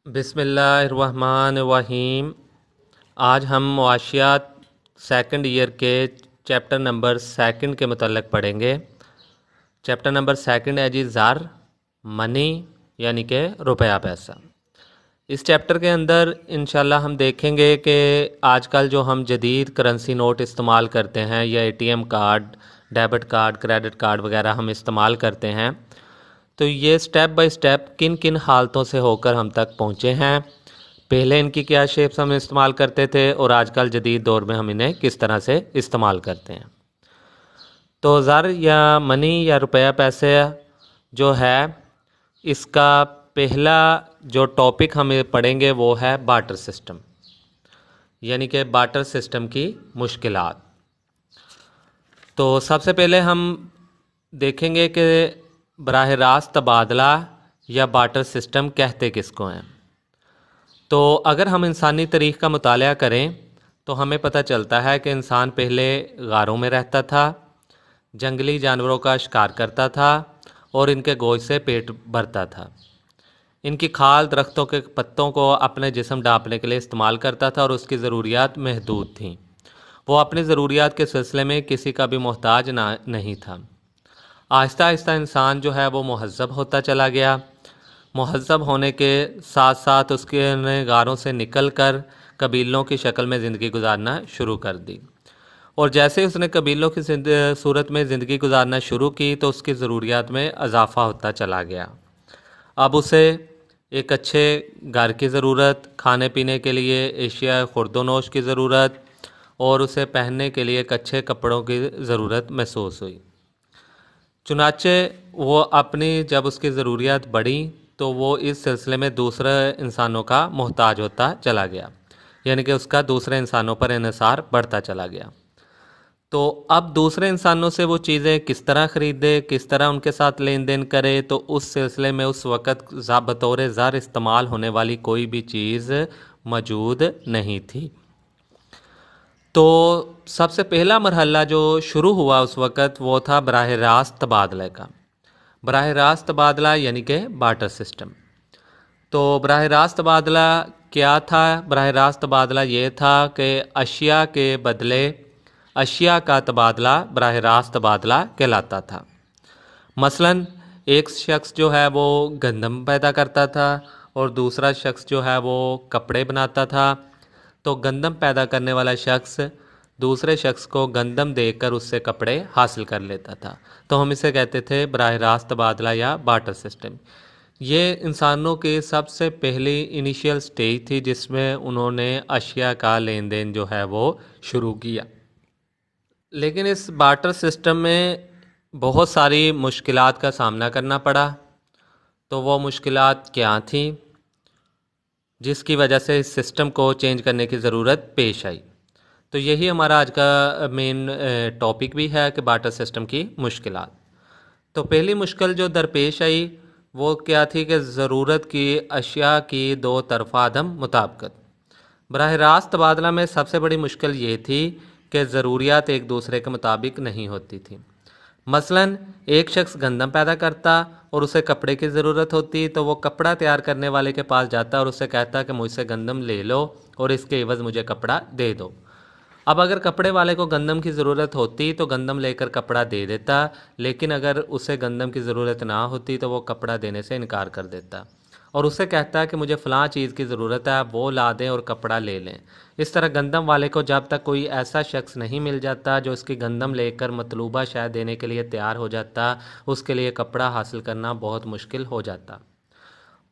बिस्मिल्लाहिर्रहमानिर्रहीम। आज हम मुआशियात सेकंड ईयर के चैप्टर नंबर सेकंड के मुतल्लिक़ पढ़ेंगे। चैप्टर नंबर सेकंड है जी ज़र मनी यानी कि रुपया पैसा। इस चैप्टर के अंदर इंशाल्लाह हम देखेंगे कि आजकल जो हम जदीद करेंसी नोट इस्तेमाल करते हैं या ATM card, debit card, credit card वगैरह हम इस्तेमाल करते हैं, तो ये स्टेप बाय स्टेप किन किन हालतों से होकर हम तक पहुँचे हैं, पहले इनकी क्या शेप्स हम इस्तेमाल करते थे और आजकल जदीद दौर में हम इन्हें किस तरह से इस्तेमाल करते हैं। तो ज़र या मनी या रुपया पैसे जो है, इसका पहला जो टॉपिक हम पढ़ेंगे वो है बार्टर सिस्टम, यानी कि बार्टर सिस्टम की मुश्किलात। तो सबसे पहले हम देखेंगे कि बराह रास्त तबादला या बार्टर सिस्टम कहते किसको हैं। तो अगर हम इंसानी तारीख़ का मुताला करें तो हमें पता चलता है कि इंसान पहले गारों में रहता था, जंगली जानवरों का शिकार करता था और इनके गोश्त से पेट भरता था। इनकी खाल दरख्तों के पत्तों को अपने जिस्म ढांपने के लिए इस्तेमाल करता था और उसकी ज़रूरियात महदूद थीं। वो अपनी ज़रूरियात के सिलसिले में किसी का भी मोहताज नहीं था। आहिस्ता आहिस्ता इंसान जो है वो महज़्ज़ब होता चला गया। महज़्ज़ब होने के साथ साथ उसके गारों से निकल कर कबीलों की शक्ल में ज़िंदगी गुजारना शुरू कर दी, और जैसे उसने कबीलों की सूरत में ज़िंदगी गुजारना शुरू की तो उसकी ज़रूरियात में इजाफ़ा होता चला गया। अब उसे एक अच्छे घर की ज़रूरत, खाने पीने के लिए एशिया खुर्दोनोश की ज़रूरत और उसे पहनने के लिए एक अच्छे कपड़ों की ज़रूरत महसूस हुई। चुनाचे वो अपनी जब उसकी ज़रूरियात बढ़ी तो वो इस सिलसिले में दूसरे इंसानों का मोहताज होता चला गया, यानी कि उसका दूसरे इंसानों पर इन्हिसार बढ़ता चला गया। तो अब दूसरे इंसानों से वो चीज़ें किस तरह ख़रीदे, किस तरह उनके साथ लेन देन करे, तो उस सिलसिले में उस वक़्त बतौर ज़र इस्तेमाल होने वाली कोई भी चीज़ मौजूद नहीं थी। तो सबसे पहला मरहला जो शुरू हुआ उस वक़्त वो था बराह रास्त तबादले का। बराह रास्त तबादला यानी कि बार्टर सिस्टम। तो बराह रास्त तबादला क्या था? बराह रास्त तबादला ये था कि अशिया के बदले अशिया का तबादला बराह रास्त तबादला कहलाता था। मसलन एक शख्स जो है वो गंदम पैदा करता था और दूसरा शख्स जो है वो कपड़े बनाता था। तो गंदम पैदा करने वाला शख्स दूसरे शख्स को गंदम देकर उससे कपड़े हासिल कर लेता था। तो हम इसे कहते थे बराह रास्त तबादला या बार्टर सिस्टम। ये इंसानों की सबसे पहली इनिशियल स्टेज थी जिसमें उन्होंने अशिया का लेन देन जो है वो शुरू किया। लेकिन इस बार्टर सिस्टम में बहुत सारी मुश्किलात का सामना करना पड़ा। तो वो मुश्किलात क्या थी जिसकी वजह से इस सिस्टम को चेंज करने की ज़रूरत पेश आई। तो यही हमारा आज का मेन टॉपिक भी है कि बार्टर सिस्टम की मुश्किलात। तो पहली मुश्किल जो दरपेश आई वो क्या थी कि ज़रूरत की अशिया की दो तरफ़ा अदम मुताबिकत। बराह रास्त तबादला में सबसे बड़ी मुश्किल ये थी कि ज़रूरियात एक दूसरे के मुताबिक नहीं होती थी। मसलन एक शख्स गंदम पैदा करता और उसे कपड़े की ज़रूरत होती तो वो कपड़ा तैयार करने वाले के पास जाता और उससे कहता कि मुझसे गंदम ले लो और इसके एवज़ मुझे कपड़ा दे दो। अब अगर कपड़े वाले को गंदम की ज़रूरत होती तो गंदम लेकर कपड़ा दे देता, लेकिन अगर उसे गंदम की ज़रूरत ना होती तो वो कपड़ा देने से इनकार कर देता और उससे कहता है कि मुझे फ़लाँ चीज़ की ज़रूरत है, आप वो ला दें और कपड़ा ले लें। इस तरह गंदम वाले को जब तक कोई ऐसा शख्स नहीं मिल जाता जो उसकी गंदम लेकर मतलूबा शय देने के लिए तैयार हो जाता, उसके लिए कपड़ा हासिल करना बहुत मुश्किल हो जाता।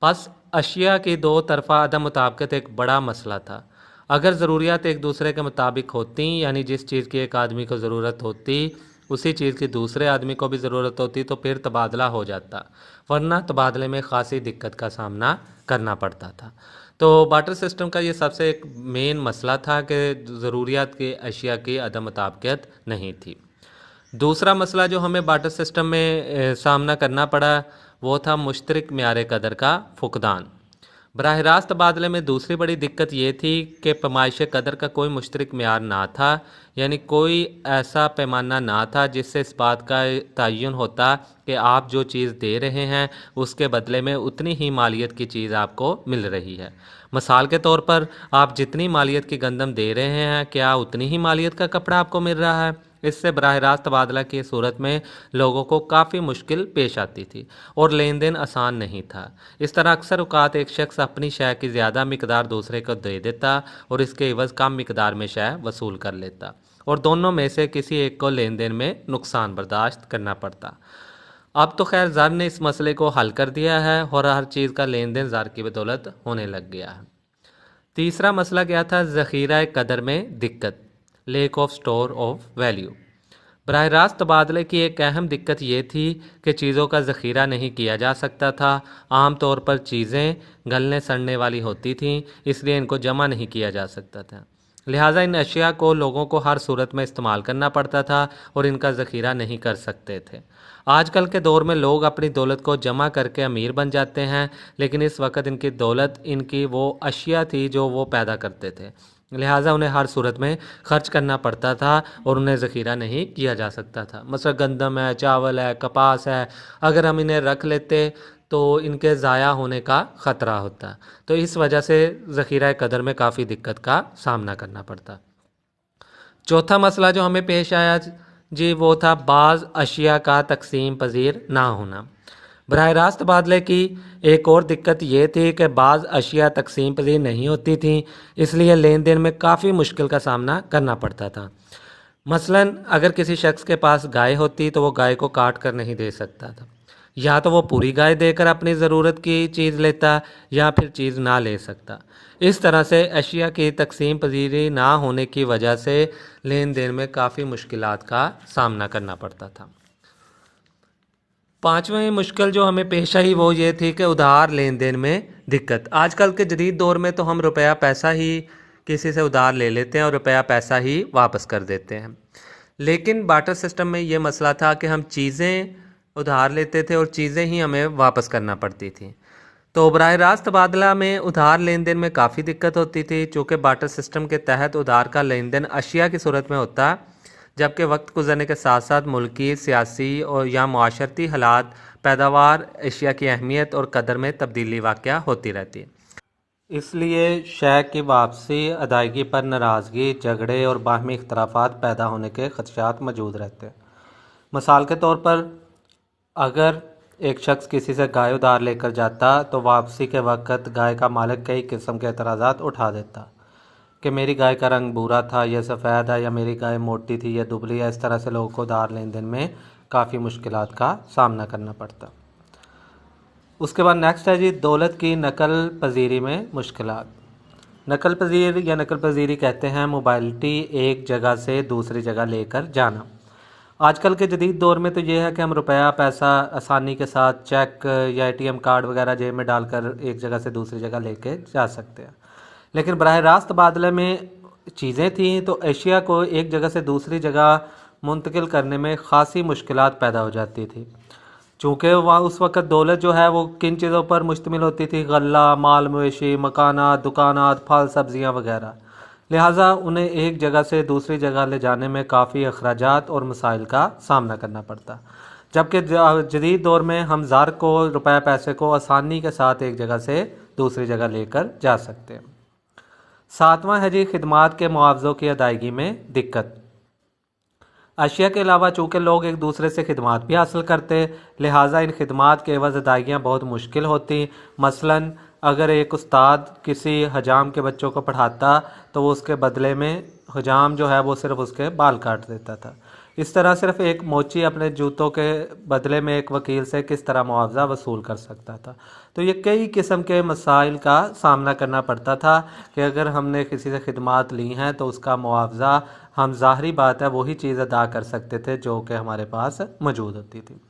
बस अशिया की दो तरफ़ा अदम मुताबिकत एक बड़ा मसला था। अगर ज़रूरियात एक दूसरे के मुताबिक होती, यानी जिस चीज़ की एक आदमी को ज़रूरत होती उसी चीज़ की दूसरे आदमी को भी ज़रूरत होती तो फिर तबादला हो जाता, वरना तबादले में ख़ासी दिक्कत का सामना करना पड़ता था। तो बार्टर सिस्टम का ये सबसे एक मेन मसला था कि ज़रूरियात की अशिया की अदम मुताबिकत नहीं थी। दूसरा मसला जो हमें बार्टर सिस्टम में सामना करना पड़ा वो था मुश्तरक म्यार कदर का फुकदान। बराह रास्त तबादले में दूसरी बड़ी दिक्कत ये थी कि पैमाइश कदर का कोई मुश्तरक मेयार ना था, यानी कोई ऐसा पैमाना ना था जिससे इस बात का तयन होता कि आप जो चीज़ दे रहे हैं उसके बदले में उतनी ही मालियत की चीज़ आपको मिल रही है। मिसाल के तौर पर आप जितनी मालियत की गंदम दे रहे हैं क्या उतनी ही मालियत का कपड़ा आपको मिल रहा है। इससे बराह रास्त तबादला की सूरत में लोगों को काफ़ी मुश्किल पेश आती थी और लेन देन आसान नहीं था। इस तरह अक्सर औक़ात एक शख्स अपनी शय की ज़्यादा मिकदार दूसरे को दे देता और इसके एवज़ कम मिकदार में शय वसूल कर लेता और दोनों में से किसी एक को लेन देन में नुकसान बर्दाश्त करना पड़ता। अब तो खैर ज़र ने इस मसले को हल कर दिया है और हर चीज़ का लेन देन ज़र की बदौलत होने लग गया है। तीसरा मसला क्या था? ज़ख़ीरा कदर में दिक्कत, lack of store of value. बराह रास्त तबादले की एक अहम दिक्कत ये थी कि चीज़ों का ज़ख़ीरा नहीं किया जा सकता था। आम तौर पर चीज़ें गलने सड़ने वाली होती थीं, इसलिए इनको जमा नहीं किया जा सकता था। लिहाजा इन अशिया को लोगों को हर सूरत में इस्तेमाल करना पड़ता था और इनका ज़ख़ीरा नहीं कर सकते थे। आजकल के दौर में लोग अपनी दौलत को जमा करके अमीर बन जाते हैं, लेकिन इस वक्त इनकी दौलत इनकी वो अशिया थी जो वो पैदा करते थे, लिहाजा उन्हें हर सूरत में खर्च करना पड़ता था और उन्हें ज़ख़ीरा नहीं किया जा सकता था। मसलन गंदम है, चावल है, कपास है, अगर हम इन्हें रख लेते तो इनके ज़ाया होने का ख़तरा होता, तो इस वजह से ज़ख़ीरा कदर में काफ़ी दिक्कत का सामना करना पड़ता। चौथा मसला जो हमें पेश आया जी वो था बाज़ अशिया का तकसीम पजीर ना होना। बराह रास्त तबादले की एक और दिक्कत ये थी कि बाज़ अशिया तकसीम पजीर नहीं होती थी, इसलिए लेन देन में काफ़ी मुश्किल का सामना करना पड़ता था। मसलन अगर किसी शख्स के पास गाय होती तो वो गाय को काट कर नहीं दे सकता था, या तो वो पूरी गाय देकर अपनी ज़रूरत की चीज़ लेता या फिर चीज़ ना ले सकता। इस तरह से अशिया की तकसीम पजीरी ना होने की वजह से लेन देन में काफ़ी मुश्किलात का सामना करना पड़ता था। पांचवीं मुश्किल जो हमें पेश आई वो ये थी कि उधार लेन देन में दिक्कत। आजकल के जदीद दौर में तो हम रुपया पैसा ही किसी से उधार ले लेते हैं और रुपया पैसा ही वापस कर देते हैं, लेकिन बार्टर सिस्टम में ये मसला था कि हम चीज़ें उधार लेते थे और चीज़ें ही हमें वापस करना पड़ती थी। तो बराह रास्त तबादला में उधार लेन देन में काफ़ी दिक्कत होती थी, चूँकि बार्टर सिस्टम के तहत उधार का लेन देन अशिया की सूरत में होता, जबकि वक्त गुजरने के साथ साथ मुल्की, सियासी और या माशरती हालात, पैदावार, अशिया की अहमियत और कदर में तब्दीली वाक़या होती रहती है। इसलिए शय की वापसी, अदायगी पर नाराज़गी, झगड़े और बाहमी इख्तलाफात पैदा होने के खदशात मौजूद रहते हैं। मिसाल के तौर पर अगर एक शख्स किसी से गाय उधार लेकर जाता तो वापसी के वक्त गाय का मालिक कई किस्म के एतराज़ात उठा देता कि मेरी गाय का रंग भूरा था, यह सफ़ेद है, या मेरी गाय मोटी थी, यह दुबली है। इस तरह से लोगों को उधार लेन देन में काफ़ी मुश्किलात का सामना करना पड़ता। उसके बाद नेक्स्ट है जी दौलत की नकल पजीरी में मुश्किलात। नकल पजीर या नकल पजीरी कहते हैं मोबाइलिटी, एक जगह से दूसरी जगह लेकर जाना। आजकल के जदीद दौर में तो ये है कि हम रुपया पैसा आसानी के साथ चेक या ATM कार्ड वगैरह जेब में डालकर एक जगह से दूसरी जगह लेके जा सकते हैं, लेकिन बराह रास्त तबादले में चीज़ें थीं तो एशिया को एक जगह से दूसरी जगह मुंतकिल करने में ख़ासी मुश्किलात पैदा हो जाती थी, चूँकि वहाँ उस वक़्त दौलत जो है वो किन चीज़ों पर मुश्तमिल होती थी? गल्ला, माल मवेशी, मकानात, दुकानात, फल सब्ज़ियाँ वगैरह। लिहाजा उन्हें एक जगह से दूसरी जगह ले जाने में काफ़ी अखराजात और मसाइल का सामना करना पड़ता, जबकि जदीद दौर में हम ज़र को, रुपये पैसे को आसानी के साथ एक जगह से दूसरी जगह लेकर जा सकते हैं। सातवां है जी खिदमात के मुआवज़ों की अदायगी में दिक्कत। अशिया के अलावा चूँकि लोग एक दूसरे से खिदमात भी हासिल करते, लिहाजा इन खिदमात के एवज़ अदायगियाँ बहुत मुश्किल होती। मसलन अगर एक उस्ताद किसी हजाम के बच्चों को पढ़ाता तो वो उसके बदले में हजाम जो है वो सिर्फ उसके बाल काट देता था। इस तरह सिर्फ एक मोची अपने जूतों के बदले में एक वकील से किस तरह मुआवजा वसूल कर सकता था। तो ये कई किस्म के मसाइल का सामना करना पड़ता था कि अगर हमने किसी से खिदमात ली हैं तो उसका मुआवजा हम ज़ाहरी बात है वही चीज़ अदा कर सकते थे जो कि हमारे पास मौजूद होती थी।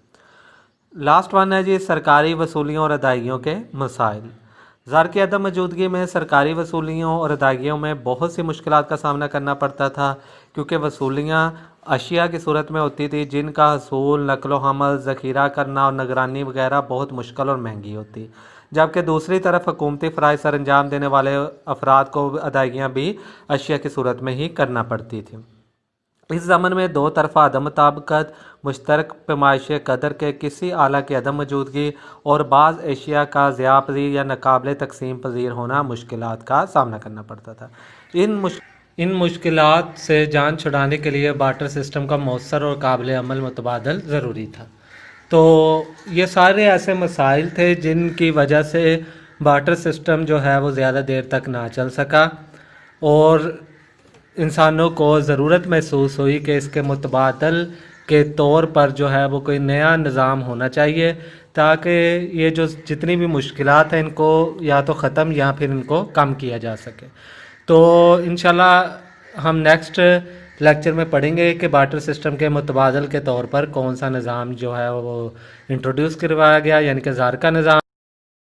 लास्ट वन है जी सरकारी वसूलियों और अदायगियों के मसाइल। ज़र की अदम मौजूदगी में सरकारी वसूलियों और अदायगियों में बहुत सी मुश्किलात का सामना करना पड़ता था, क्योंकि वसूलियाँ अशिया की सूरत में होती थी जिनका हसूल, नकलो हमल, ज़ख़ीरा करना और निगरानी वगैरह बहुत मुश्किल और महंगी होती। جبکہ دوسری طرف حکومتی فرائض سر انجام دینے والے افراد کو ادائیگیاں بھی اشیاء کی صورت میں ہی کرنا پڑتی تھیں۔ اس ضمن میں دو طرفہ عدم مطابقت، مشترک پیمائش قدر کے کسی آلہ کی عدم موجودگی اور بعض اشیاء کا ضیاع پذیر یا ناقابل تقسیم پذیر ہونا مشکلات کا سامنا کرنا پڑتا تھا۔ ان مشکلات سے جان چھڑانے کے لیے بارٹر سسٹم کا مؤثر اور قابل عمل متبادل ضروری تھا۔ تو یہ سارے ایسے مسائل تھے جن کی وجہ سے بارٹر سسٹم جو ہے وہ زیادہ دیر تک نہ چل سکا، اور انسانوں کو ضرورت محسوس ہوئی کہ اس کے متبادل کے طور پر جو ہے وہ کوئی نیا نظام ہونا چاہیے، تاکہ یہ جو جتنی بھی مشکلات ہیں ان کو یا تو ختم یا پھر ان کو کم کیا جا سکے۔ تو انشاءاللہ ہم نیکسٹ لیکچر میں پڑھیں گے کہ بارٹر سسٹم کے متبادل کے طور پر کون سا نظام جو ہے وہ انٹروڈیوس کروایا گیا، یعنی کہ زار کا نظام۔